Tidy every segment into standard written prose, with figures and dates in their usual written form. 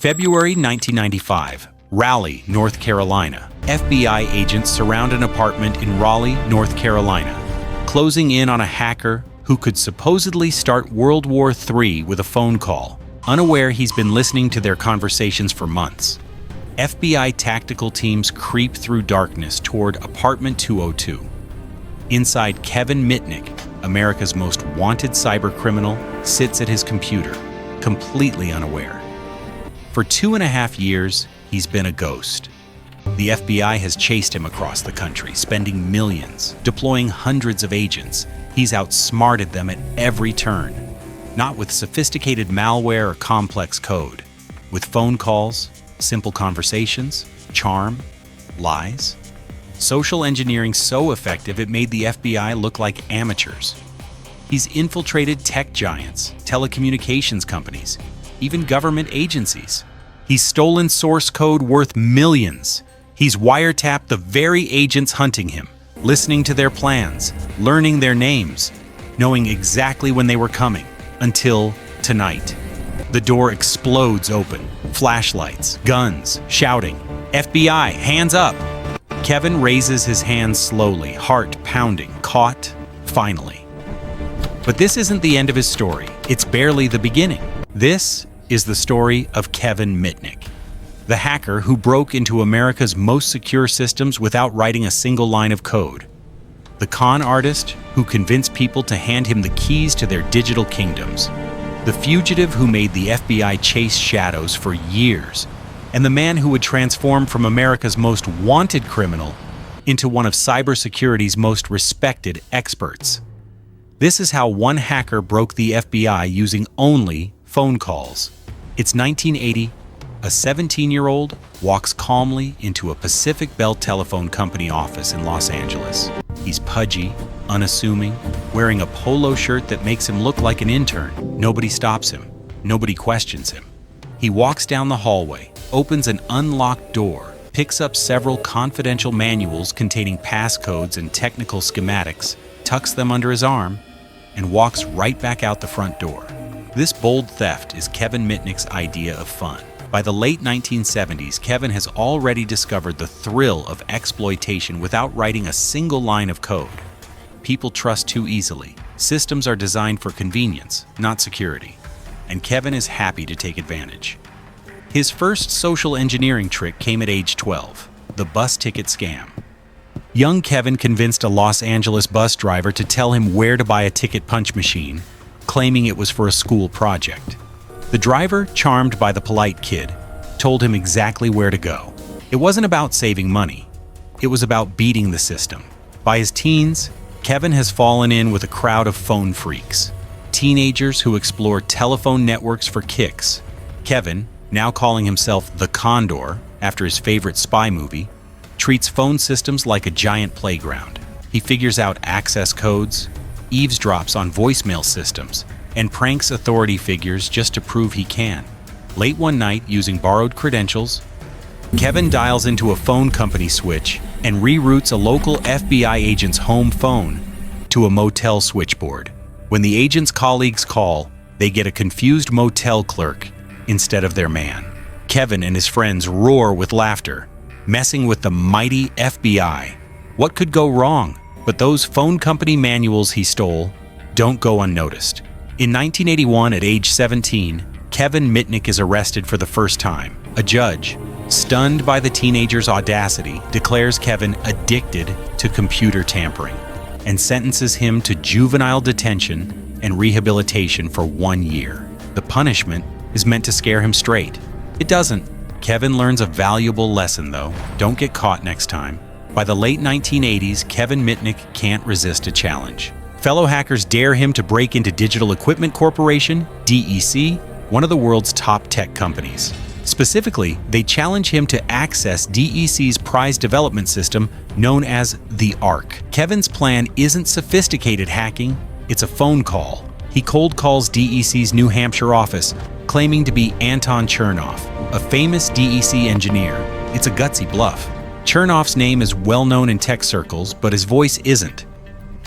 February 1995, Raleigh, North Carolina. FBI agents surround an apartment in Raleigh, North Carolina, closing in on a hacker who could supposedly start World War III with a phone call, unaware he's been listening to their conversations for months. FBI tactical teams creep through darkness toward apartment 202. Inside, Kevin Mitnick, America's most wanted cybercriminal, sits at his computer, completely unaware. For 2.5 years, he's been a ghost. The FBI has chased him across the country, spending millions, deploying hundreds of agents. He's outsmarted them at every turn. Not with sophisticated malware or complex code. With phone calls, simple conversations, charm, lies. Social engineering so effective it made the FBI look like amateurs. He's infiltrated tech giants, telecommunications companies, even government agencies. He's stolen source code worth millions. He's wiretapped the very agents hunting him, listening to their plans, learning their names, knowing exactly when they were coming, until tonight. The door explodes open. Flashlights, guns, shouting, "FBI, hands up!" Kevin raises his hands slowly, heart pounding, caught, finally. But this isn't the end of his story. It's barely the beginning. This is the story of Kevin Mitnick, the hacker who broke into America's most secure systems without writing a single line of code. The con artist who convinced people to hand him the keys to their digital kingdoms. The fugitive who made the FBI chase shadows for years. And the man who would transform from America's most wanted criminal into one of cybersecurity's most respected experts. This is how one hacker broke the FBI using only phone calls. It's 1980. A 17-year-old walks calmly into a Pacific Bell Telephone Company office in Los Angeles. He's pudgy, unassuming, wearing a polo shirt that makes him look like an intern. Nobody stops him. Nobody questions him. He walks down the hallway, opens an unlocked door, picks up several confidential manuals containing passcodes and technical schematics, tucks them under his arm, and walks right back out the front door. This bold theft is Kevin Mitnick's idea of fun. By the late 1970s, Kevin has already discovered the thrill of exploitation without writing a single line of code. People trust too easily. Systems are designed for convenience, not security. And Kevin is happy to take advantage. His first social engineering trick came at age 12, the bus ticket scam. Young Kevin convinced a Los Angeles bus driver to tell him where to buy a ticket punch machine, claiming it was for a school project. The driver, charmed by the polite kid, told him exactly where to go. It wasn't about saving money. It was about beating the system. By his teens, Kevin has fallen in with a crowd of phone freaks. Teenagers who explore telephone networks for kicks. Kevin, now calling himself the Condor after his favorite spy movie, treats phone systems like a giant playground. He figures out access codes, eavesdrops on voicemail systems, and pranks authority figures just to prove he can. Late one night, using borrowed credentials, Kevin dials into a phone company switch and reroutes a local FBI agent's home phone to a motel switchboard. When the agent's colleagues call, they get a confused motel clerk instead of their man. Kevin and his friends roar with laughter, messing with the mighty FBI. What could go wrong? But those phone company manuals he stole don't go unnoticed. In 1981, at age 17, Kevin Mitnick is arrested for the first time. A judge, stunned by the teenager's audacity, declares Kevin addicted to computer tampering and sentences him to juvenile detention and rehabilitation for 1 year. The punishment is meant to scare him straight. It doesn't. Kevin learns a valuable lesson, though. Don't get caught next time. By the late 1980s, Kevin Mitnick can't resist a challenge. Fellow hackers dare him to break into Digital Equipment Corporation, DEC, one of the world's top tech companies. Specifically, they challenge him to access DEC's prize development system known as the ARC. Kevin's plan isn't sophisticated hacking, it's a phone call. He cold calls DEC's New Hampshire office, claiming to be Anton Chernoff, a famous DEC engineer. It's a gutsy bluff. Chernoff's name is well known in tech circles, but his voice isn't.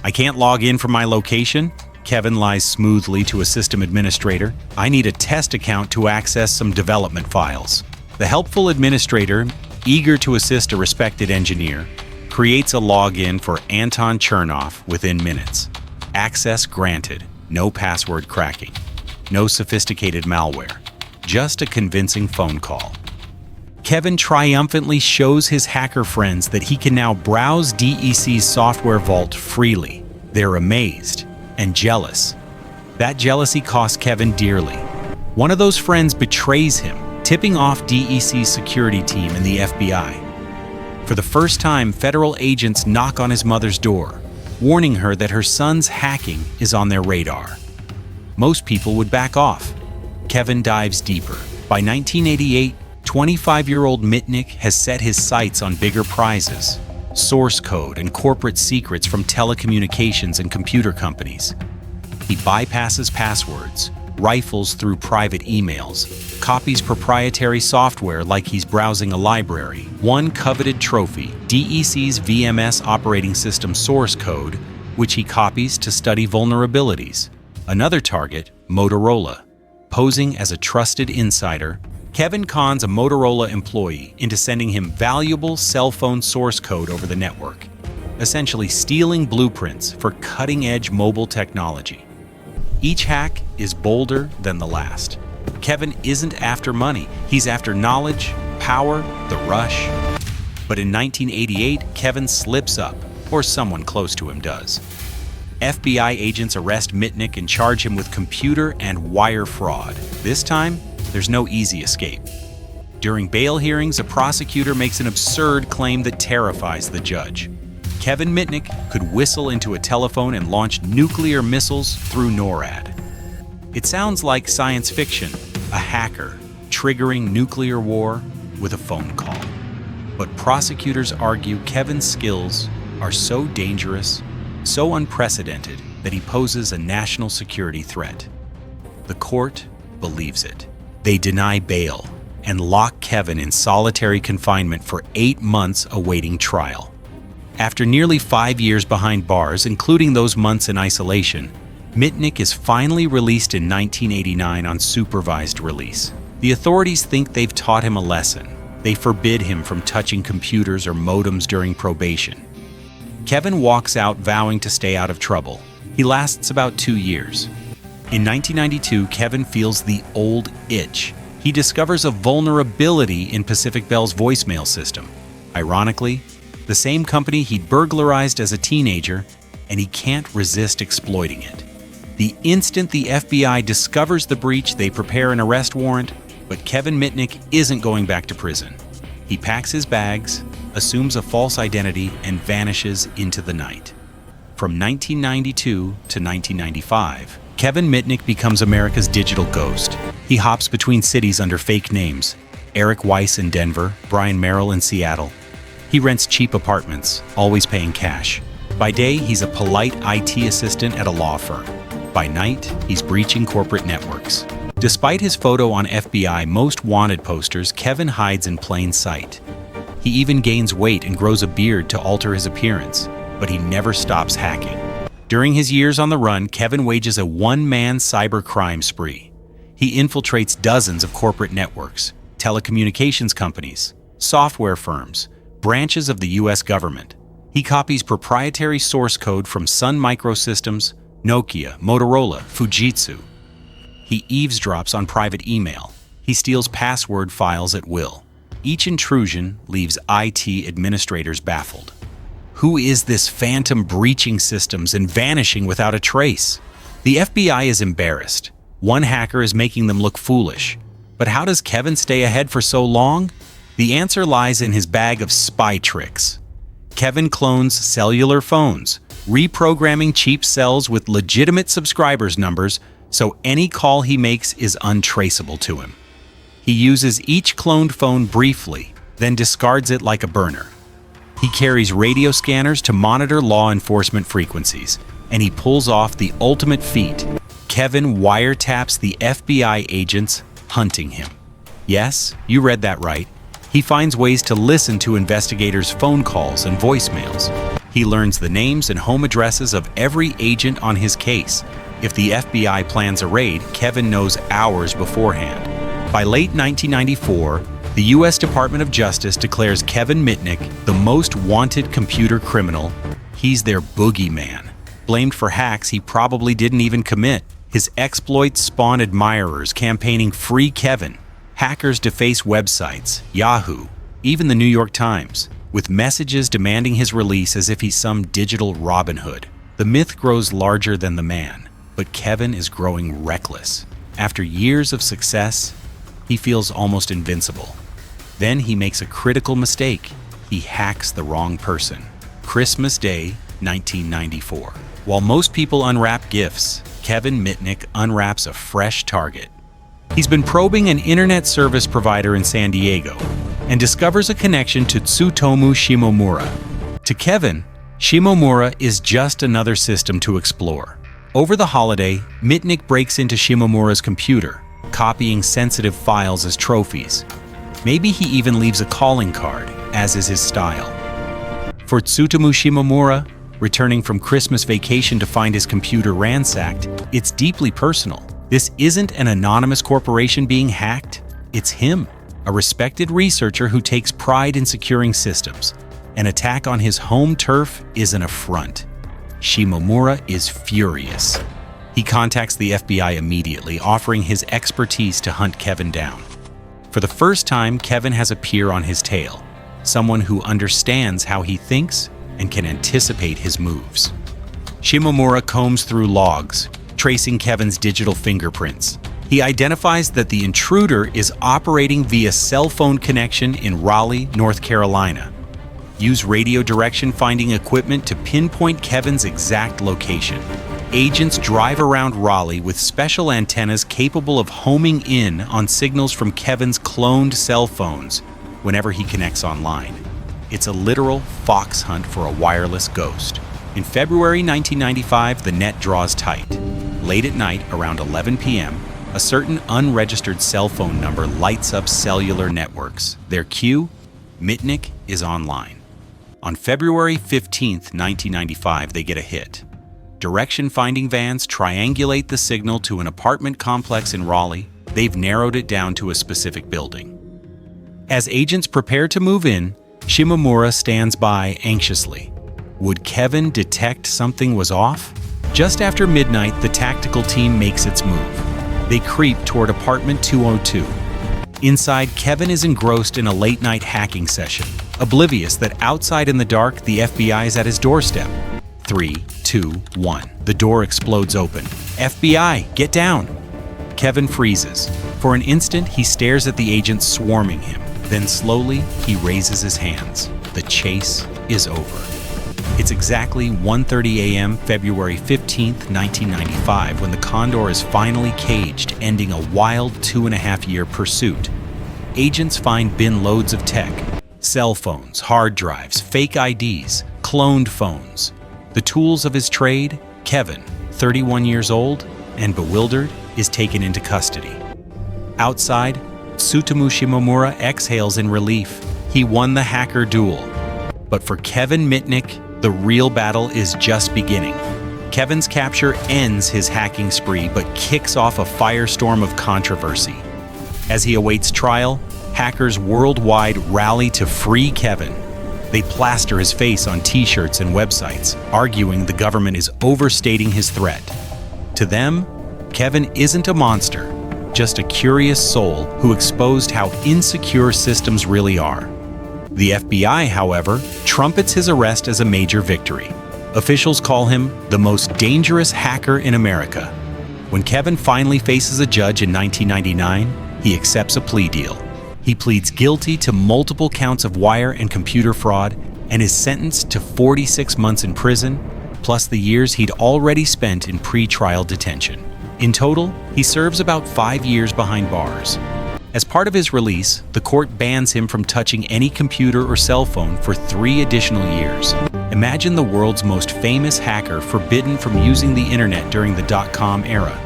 "I can't log in from my location. Kevin lies smoothly to a system administrator. "I need a test account to access some development files." The helpful administrator, eager to assist a respected engineer, creates a login for Anton Chernoff within minutes. Access granted. No password cracking. No sophisticated malware. Just a convincing phone call. Kevin triumphantly shows his hacker friends that he can now browse DEC's software vault freely. They're amazed and jealous. That jealousy costs Kevin dearly. One of those friends betrays him, tipping off DEC's security team and the FBI. For the first time, federal agents knock on his mother's door, warning her that her son's hacking is on their radar. Most people would back off. Kevin dives deeper. By 1988, 25-year-old Mitnick has set his sights on bigger prizes: source code and corporate secrets from telecommunications and computer companies. He bypasses passwords, rifles through private emails, copies proprietary software like he's browsing a library. One coveted trophy, DEC's VMS operating system source code, which he copies to study vulnerabilities. Another target, Motorola. Posing as a trusted insider, Kevin cons a Motorola employee into sending him valuable cell phone source code over the network, essentially stealing blueprints for cutting-edge mobile technology. Each hack is bolder than the last. Kevin isn't after money, he's after knowledge, power, the rush. But in 1988, Kevin slips up, or someone close to him does. FBI agents arrest Mitnick and charge him with computer and wire fraud. This time, there's no easy escape. During bail hearings, a prosecutor makes an absurd claim that terrifies the judge. Kevin Mitnick could whistle into a telephone and launch nuclear missiles through NORAD. It sounds like science fiction, a hacker triggering nuclear war with a phone call. But prosecutors argue Kevin's skills are so dangerous, so unprecedented, that he poses a national security threat. The court believes it. They deny bail and lock Kevin in solitary confinement for 8 months awaiting trial. After nearly 5 years behind bars, including those months in isolation, Mitnick is finally released in 1989 on supervised release. The authorities think they've taught him a lesson. They forbid him from touching computers or modems during probation. Kevin walks out vowing to stay out of trouble. He lasts about 2 years. In 1992, Kevin feels the old itch. He discovers a vulnerability in Pacific Bell's voicemail system. Ironically, the same company he'd burglarized as a teenager, and he can't resist exploiting it. The instant the FBI discovers the breach, they prepare an arrest warrant, but Kevin Mitnick isn't going back to prison. He packs his bags, assumes a false identity, and vanishes into the night. From 1992 to 1995, Kevin Mitnick becomes America's digital ghost. He hops between cities under fake names: Eric Weiss in Denver, Brian Merrill in Seattle. He rents cheap apartments, always paying cash. By day, he's a polite IT assistant at a law firm. By night, he's breaching corporate networks. Despite his photo on FBI Most Wanted posters, Kevin hides in plain sight. He even gains weight and grows a beard to alter his appearance, but he never stops hacking. During his years on the run, Kevin wages a one-man cybercrime spree. He infiltrates dozens of corporate networks, telecommunications companies, software firms, branches of the US government. He copies proprietary source code from Sun Microsystems, Nokia, Motorola, Fujitsu. He eavesdrops on private email. He steals password files at will. Each intrusion leaves IT administrators baffled. Who is this phantom breaching systems and vanishing without a trace? The FBI is embarrassed. One hacker is making them look foolish. But how does Kevin stay ahead for so long? The answer lies in his bag of spy tricks. Kevin clones cellular phones, reprogramming cheap cells with legitimate subscribers' numbers so any call he makes is untraceable to him. He uses each cloned phone briefly, then discards it like a burner. He carries radio scanners to monitor law enforcement frequencies, and he pulls off the ultimate feat. Kevin wiretaps the FBI agents hunting him. Yes, you read that right. He finds ways to listen to investigators' phone calls and voicemails. He learns the names and home addresses of every agent on his case, If the FBI plans a raid, Kevin knows hours beforehand. By late 1994, the U.S. Department of Justice declares Kevin Mitnick the most wanted computer criminal. He's their boogeyman, blamed for hacks he probably didn't even commit. His exploits spawn admirers campaigning "Free Kevin." Hackers deface websites, Yahoo, even the New York Times, with messages demanding his release as if he's some digital Robin Hood. The myth grows larger than the man, but Kevin is growing reckless. After years of success, he feels almost invincible. Then he makes a critical mistake. He hacks the wrong person. Christmas Day, 1994. While most people unwrap gifts, Kevin Mitnick unwraps a fresh target. He's been probing an internet service provider in San Diego and discovers a connection to Tsutomu Shimomura. To Kevin, Shimomura is just another system to explore. Over the holiday, Mitnick breaks into Shimomura's computer, copying sensitive files as trophies. Maybe he even leaves a calling card, as is his style. For Tsutomu Shimomura, returning from Christmas vacation to find his computer ransacked, it's deeply personal. This isn't an anonymous corporation being hacked, it's him, a respected researcher who takes pride in securing systems. An attack on his home turf is an affront. Shimomura is furious. He contacts the FBI immediately, offering his expertise to hunt Kevin down. For the first time, Kevin has a peer on his tail, someone who understands how he thinks and can anticipate his moves. Shimomura combs through logs, tracing Kevin's digital fingerprints. He identifies that the intruder is operating via cell phone connection in Raleigh, North Carolina. Use radio direction finding equipment to pinpoint Kevin's exact location. Agents drive around Raleigh with special antennas capable of homing in on signals from Kevin's cloned cell phones whenever he connects online. It's a literal fox hunt for a wireless ghost. In February 1995, the net draws tight. Late at night, around 11 p.m., a certain unregistered cell phone number lights up cellular networks. Their cue? Mitnick is online. On February 15, 1995, they get a hit. Direction-finding vans triangulate the signal to an apartment complex in Raleigh. They've narrowed it down to a specific building. As agents prepare to move in, Shimomura stands by anxiously. Would Kevin detect something was off? Just after midnight, the tactical team makes its move. They creep toward apartment 202. Inside, Kevin is engrossed in a late-night hacking session, oblivious that outside in the dark, the FBI is at his doorstep. 3, 2, 1. The door explodes open. FBI, get down! Kevin freezes. For an instant, he stares at the agents swarming him. Then slowly, he raises his hands. The chase is over. It's exactly 1:30 a.m., February 15, 1995, when the Condor is finally caged, ending a wild 2.5-year pursuit. Agents find bin loads of tech. Cell phones, hard drives, fake IDs, cloned phones. The tools of his trade, Kevin, 31 years old and bewildered, is taken into custody. Outside, Tsutomu Shimomura exhales in relief. He won the hacker duel. But for Kevin Mitnick, the real battle is just beginning. Kevin's capture ends his hacking spree but kicks off a firestorm of controversy. As he awaits trial, hackers worldwide rally to free Kevin. They plaster his face on t-shirts and websites, arguing the government is overstating his threat. To them, Kevin isn't a monster, just a curious soul who exposed how insecure systems really are. The FBI, however, trumpets his arrest as a major victory. Officials call him the most dangerous hacker in America. When Kevin finally faces a judge in 1999, he accepts a plea deal. He pleads guilty to multiple counts of wire and computer fraud and is sentenced to 46 months in prison, plus the years he'd already spent in pre-trial detention. In total, he serves about 5 years behind bars. As part of his release, the court bans him from touching any computer or cell phone for 3 additional years. Imagine the world's most famous hacker forbidden from using the internet during the dot-com era.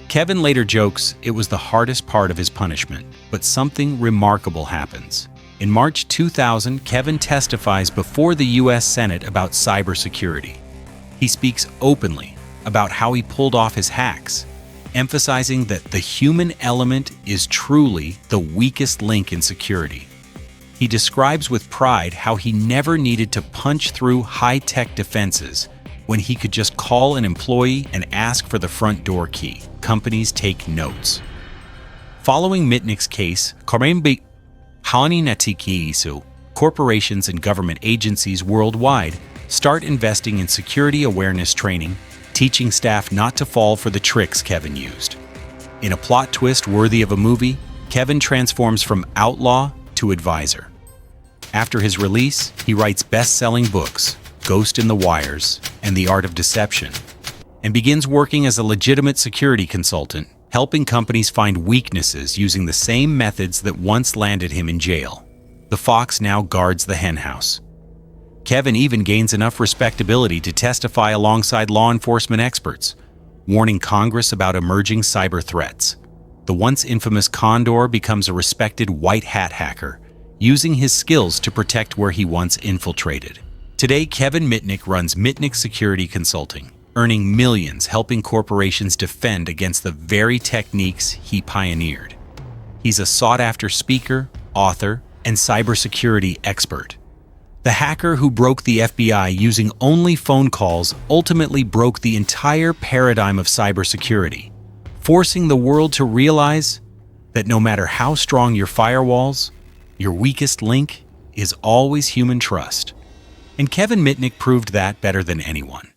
Kevin later jokes it was the hardest part of his punishment, but something remarkable happens. In March 2000, Kevin testifies before the U.S. Senate about cybersecurity. He speaks openly about how he pulled off his hacks, emphasizing that the human element is truly the weakest link in security. He describes with pride how he never needed to punch through high-tech defenses when he could just call an employee and ask for the front door key. Companies take notes. Following Mitnick's case, corporations and government agencies worldwide start investing in security awareness training, teaching staff not to fall for the tricks Kevin used. In a plot twist worthy of a movie, Kevin transforms from outlaw to advisor. After his release, he writes best-selling books, Ghost in the Wires and The Art of Deception, and begins working as a legitimate security consultant, helping companies find weaknesses using the same methods that once landed him in jail. The fox now guards the henhouse. Kevin even gains enough respectability to testify alongside law enforcement experts, warning Congress about emerging cyber threats. The once infamous Condor becomes a respected white hat hacker, using his skills to protect where he once infiltrated. Today, Kevin Mitnick runs Mitnick Security Consulting, earning millions helping corporations defend against the very techniques he pioneered. He's a sought-after speaker, author, and cybersecurity expert. The hacker who broke the FBI using only phone calls ultimately broke the entire paradigm of cybersecurity, forcing the world to realize that no matter how strong your firewalls, your weakest link is always human trust. And Kevin Mitnick proved that better than anyone.